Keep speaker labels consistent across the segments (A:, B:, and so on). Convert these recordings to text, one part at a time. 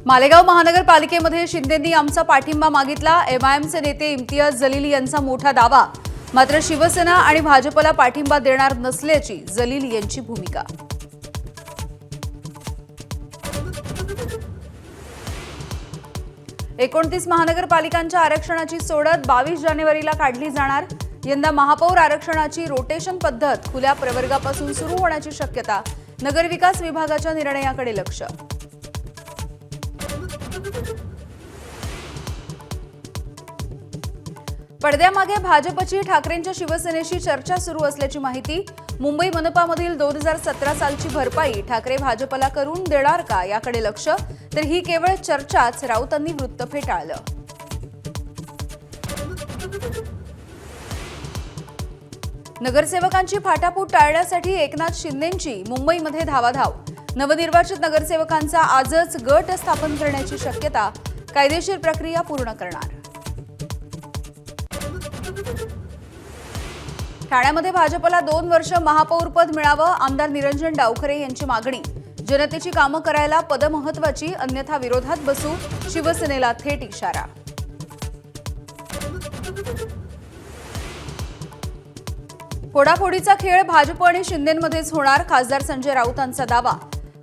A: मालेगाव महानगरपालिकेमध्ये शिंदेंनी आमचा पाठिंबा मागितला। एमआयएमचे नेते इम्तियाज जलील यांचा मोठा दावा। मात्र शिवसेना आणि भाजपला पाठिंबा देणार नसल्याची जलील यांची भूमिका। 29 महानगरपालिकांच्या आरक्षणाची सोडत 22 जानेवारीला काढली जाणार। यंदा महापौर आरक्षणाची रोटेशन पद्धत खुल्या प्रवर्गापासून सुरू होण्याची शक्यता। नगरविकास विभागाच्या निर्णयाकडे लक्ष। पडद्यामागे भाजपची ठाकरेंच्या शिवसेनेशी चर्चा सुरू असल्याची माहिती। मुंबई मनपामधील 2017 सालची भरपाई ठाकरे भाजपला करून देणार का याकडे लक्ष। तर ही केवळ चर्चाच, राऊतांनी वृत्त फेटाळलं। नगरसेवकांची फाटाफूट टाळण्यासाठी एकनाथ शिंदेंची मुंबईमध्ये धावाधाव। नवनिर्वाचित नगरसेवकांचा आजच गट स्थापन करण्याची शक्यता। कायदेशीर प्रक्रिया पूर्ण करणार। ठाण्यामध्ये भाजपला 2 वर्ष महापौरपद मिळावं। आमदार निरंजन डावखरे यांची मागणी। जनतेची कामं करायला पद महत्वाची, अन्यथा विरोधात बसू। शिवसेनेला थेट इशारा। फोडाफोडीचा खेळ भाजप आणि शिंदेंमध्येच होणार। खासदार संजय राऊतांचा दावा।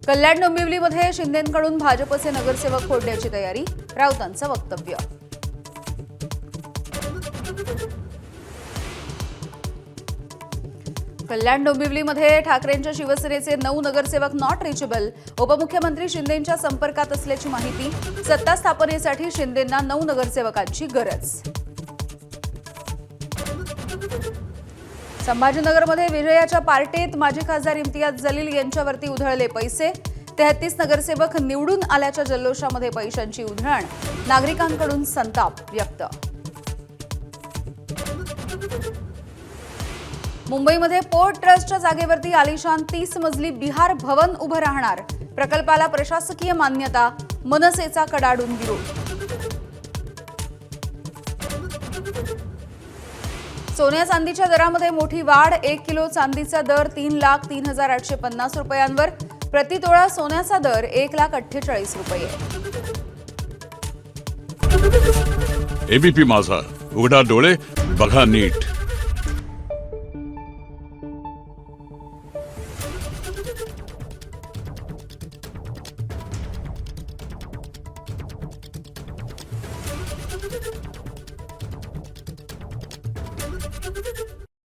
A: कल्याण डोंबिवलीमध्ये शिंदेंकडून भाजपचे नगरसेवक फोडण्याची तयारी। राऊतांचं वक्तव्य। कल्याण डोंबिवलीमध्ये ठाकरेंच्या शिवसेनेचे 9 नगरसेवक नॉट रिचेबल। उपमुख्यमंत्री शिंदेंच्या संपर्कात असल्याची माहिती। सत्ता स्थापनेसाठी शिंदेंना 9 नगरसेवकांची गरज। संभाजीनगरमध्ये विजयाच्या पार्टीत माजी खासदार इम्तियाज जलील यांच्यावरती उधळले पैसे। 33 नगरसेवक निवडून आल्याच्या जल्लोषामध्ये पैशांची उधळण। नागरिकांकडून संताप व्यक्त। मुंबईमध्ये पोर्ट ट्रस्टच्या जागेवरती आलिशान 30 मजली बिहार भवन उभं राहणार। प्रकल्पाला प्रशासकीय मान्यता। मनसेचा कडाडून विरोध। सोन्या चांदीच्या दरामध्ये मोठी वाढ। 1 किलो चांदीचा दर 3,03,850 रुपयांवर। प्रतितोळा सोन्याचा दर 1,48,00,000 रुपये।
B: एबीपी माझा, उघडा डोळे बघा नीट।